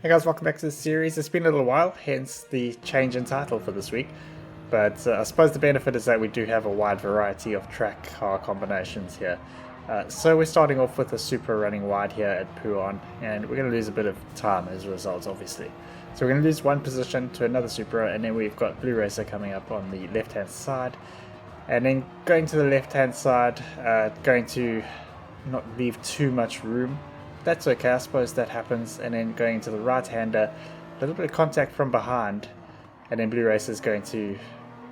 Hey guys, welcome back to the series. It's been a little while, hence the change in title for this week. But I suppose the benefit is that we do have a wide variety of track car combinations here. So we're starting off with a Supra running wide here at Puan, and we're going to lose a bit of time as a result, obviously. So we're going to lose one position to another Supra, and then we've got Blue Racer coming up on the left-hand side. And then going to the left-hand side, going to not leave too much room. That's okay, I suppose that happens. And then going to the right-hander, a little bit of contact from behind, and then Blue Racer is going to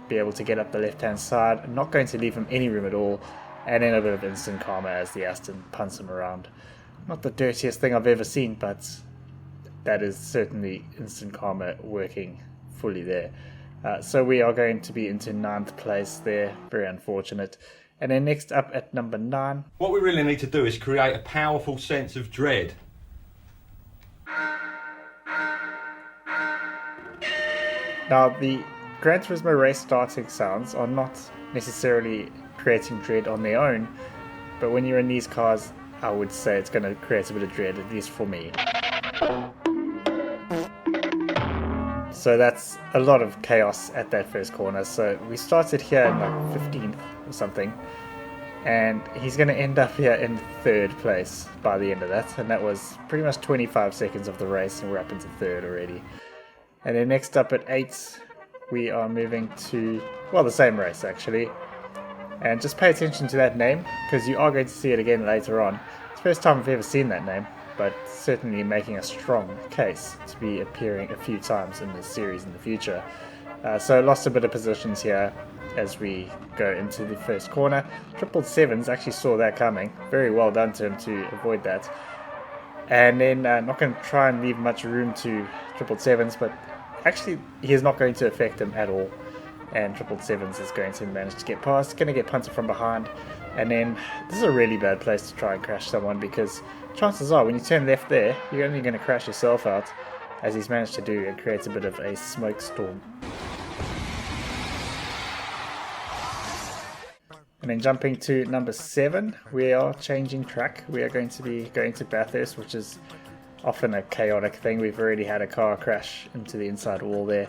be able to get up the left-hand side. Not going to leave him any room at all, and then a bit of instant karma as the Aston punts him around. Not the dirtiest thing I've ever seen, but that is certainly instant karma working fully there. So we are going to be into 9th place there, very unfortunate. And then next up at number 9. What we really need to do is create a powerful sense of dread. Now the Gran Turismo race starting sounds are not necessarily creating dread on their own, but when you're in these cars, I would say it's going to create a bit of dread, at least for me. So that's a lot of chaos at that first corner. So we started here in like 15th or something, and he's going to end up here in 3rd place by the end of that, and that was pretty much 25 seconds of the race, and we're up into 3rd already. And then next up at 8, we are moving to, well, the same race actually, and just pay attention to that name because you are going to see it again later on. It's the first time I've ever seen that name, but certainly making a strong case to be appearing a few times in this series in the future. So lost a bit of positions here as we go into the first corner. 777s actually saw that coming. Very well done to him to avoid that. And then not going to try and leave much room to 777s, but actually he is not going to affect him at all. And 777s is going to manage to get past, going to get punted from behind. And then this is a really bad place to try and crash someone, because chances are when you turn left there, you're only going to crash yourself out, as he's managed to do, and creates a bit of a smoke storm. And then jumping to number 7, we are changing track. We are going to be going to Bathurst, which is often a chaotic thing. We've already had a car crash into the inside wall there.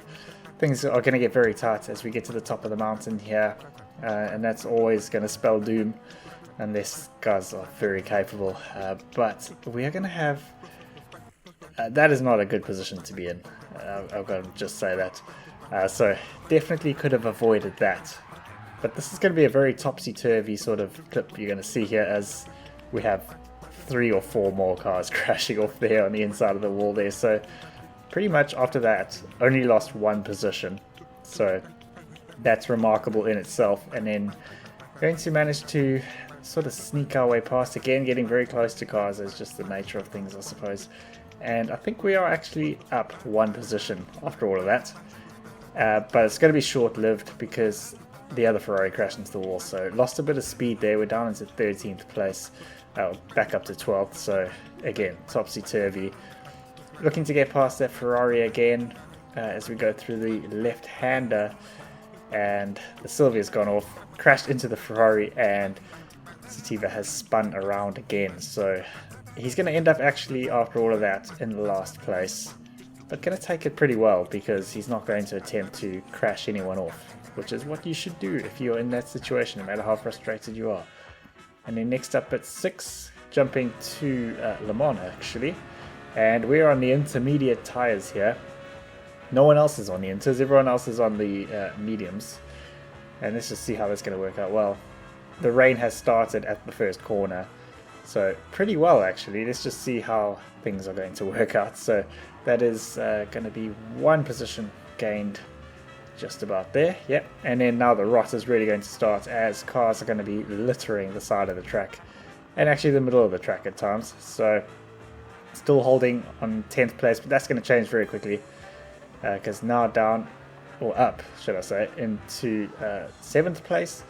Things are going to get very tight as we get to the top of the mountain here, and that's always going to spell doom unless guys are very capable. But we are going to have... that is not a good position to be in. I've got to just say that. So definitely could have avoided that. But this is going to be a very topsy-turvy sort of clip you're going to see here, as we have 3 or 4 more cars crashing off there on the inside of the wall there. So pretty much after that, only lost 1 position. So that's remarkable in itself. And then going to manage to sort of sneak our way past again, getting very close to cars as just the nature of things, I suppose. And I think we are actually up 1 position after all of that. But it's going to be short-lived because the other Ferrari crashed into the wall, so lost a bit of speed there. We're down into 13th place, back up to 12th, so again, topsy-turvy. Looking to get past that Ferrari again as we go through the left-hander, and the Silvia's gone off, crashed into the Ferrari, and Sativa has spun around again, so he's going to end up actually, after all of that, in the last place, but going to take it pretty well because he's not going to attempt to crash anyone off, which is what you should do if you're in that situation, no matter how frustrated you are. And then next up at 6, jumping to Le Mans actually, and we're on the intermediate tyres here. No one else is on the inters, everyone else is on the mediums, and let's just see how that's going to work out. Well, the rain has started at the first corner, so pretty well actually. Let's just see how things are going to work out. So that is going to be 1 position gained, just about there, yep. And then now the rot is really going to start, as cars are going to be littering the side of the track, and actually the middle of the track at times. So still holding on 10th place, but that's going to change very quickly, because now down, or up should I say, into 7th place.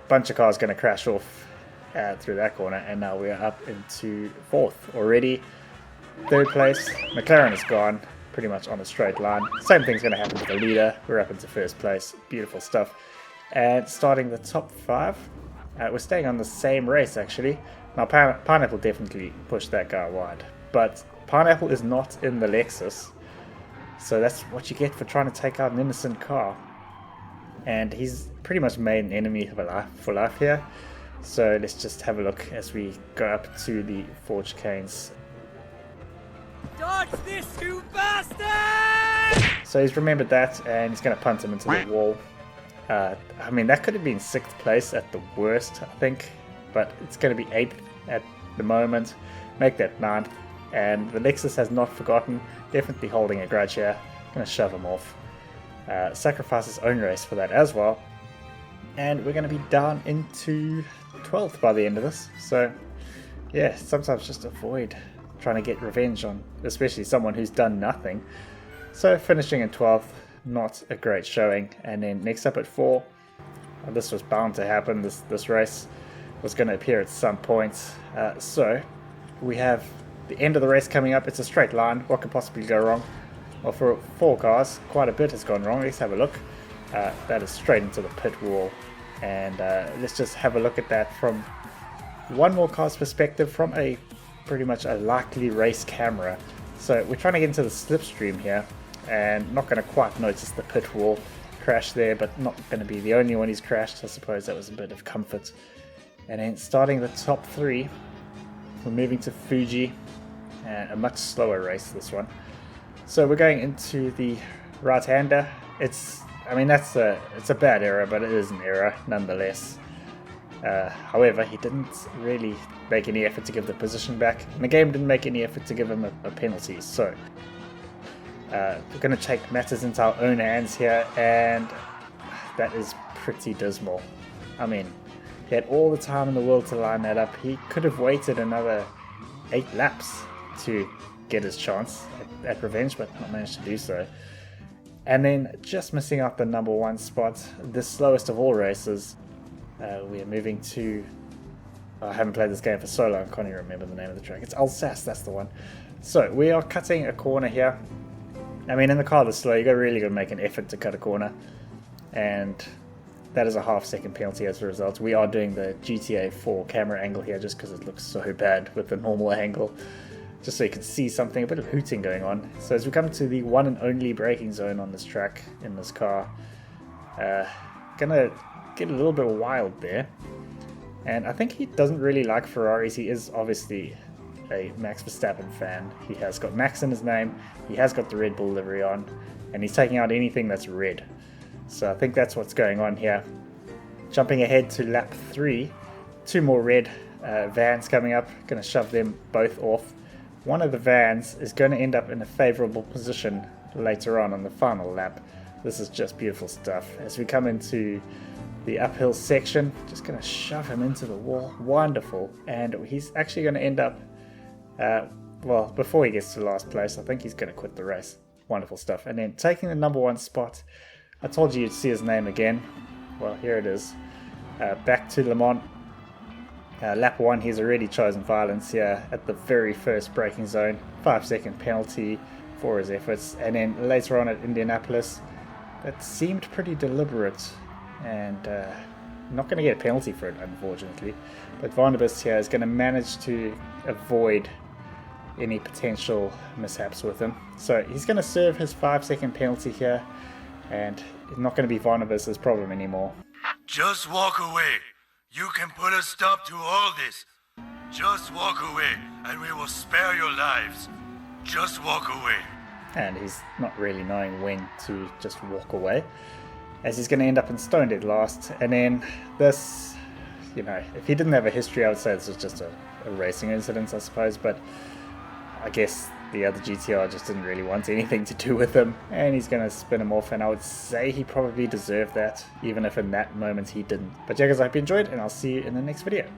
Bunch of cars going to crash off through that corner, and now we're up into 4th already. 3rd place, McLaren is gone, pretty much on a straight line. Same thing's going to happen to the leader. We're up into 1st place. Beautiful stuff. And starting the top 5, we're staying on the same race actually. Now Pineapple definitely pushed that guy wide, but Pineapple is not in the Lexus, so that's what you get for trying to take out an innocent car. And he's pretty much made an enemy for life here. So let's just have a look as we go up to the Forged Canes. Dodge this, you bastard! So he's remembered that, and he's going to punt him into the wall. I mean, that could have been 6th place at the worst, I think. But it's going to be 8th at the moment. Make that 9th. And the Lexus has not forgotten. Definitely holding a grudge here. Going to shove him off. Sacrifice his own race for that as well. And we're going to be down into 12th by the end of this. So, yeah, sometimes just avoid trying to get revenge on especially someone who's done nothing. So, finishing in 12th, not a great showing. And then next up at 4, this was bound to happen. This race was going to appear at some point. So, we have the end of the race coming up. It's a straight line. What could possibly go wrong? Well, for 4 cars, quite a bit has gone wrong. Let's have a look. That is straight into the pit wall. And let's just have a look at that from one more car's perspective, from a pretty much a likely race camera. So we're trying to get into the slipstream here, and not going to quite notice the pit wall crash there, but not going to be the only one he's crashed. I suppose that was a bit of comfort. And then starting the top 3, we're moving to Fuji, a much slower race this one. So we're going into the right-hander. It's a bad error, but it is an error nonetheless. However, he didn't really make any effort to give the position back, and the game didn't make any effort to give him a penalty. So we're going to take matters into our own hands here, and that is pretty dismal. I mean, he had all the time in the world to line that up. He could have waited another 8 laps to get his chance at revenge, but not managed to do so. And then just missing out the number 1 spot, the slowest of all races. We are moving to... I haven't played this game for so long, I can't even remember the name of the track. It's Alsace, that's the one. So we are cutting a corner here. I mean, in the car this slow, you really got to make an effort to cut a corner. And that is a half-second penalty as a result. We are doing the GTA 4 camera angle here just because it looks so bad with the normal angle. Just so you can see something, a bit of hooting going on. So as we come to the one and only braking zone on this track, in this car, gonna get a little bit wild there. And I think he doesn't really like Ferraris. He is obviously a Max Verstappen fan. He has got Max in his name, he has got the Red Bull livery on, and he's taking out anything that's red. So I think that's what's going on here. Jumping ahead to lap 3, 2 more red vans coming up, gonna shove them both off. One of the vans is going to end up in a favourable position later on the final lap. This is just beautiful stuff. As we come into the uphill section, just going to shove him into the wall. Wonderful. And he's actually going to end up, well, before he gets to last place, I think he's going to quit the race. Wonderful stuff. And then taking the number 1 spot, I told you you'd see his name again. Well, here it is. Back to Le Mans. Lap 1, he's already chosen violence here at the very first braking zone. 5-second penalty for his efforts. And then later on at Indianapolis, that seemed pretty deliberate. And not going to get a penalty for it, unfortunately. But Vanderbust here is going to manage to avoid any potential mishaps with him. So he's going to serve his 5-second penalty here. And it's not going to be Vanderbust's problem anymore. Just walk away. You can put a stop to all this. Just walk away, and we will spare your lives. Just walk away. And he's not really knowing when to just walk away, as he's going to end up in Stone Dead last. And then this, you know, if he didn't have a history, I would say this was just a racing incident, I suppose. But I guess the other GTR just didn't really want anything to do with him, and he's going to spin him off, and I would say he probably deserved that, even if in that moment he didn't. But yeah guys, I hope you enjoyed, and I'll see you in the next video.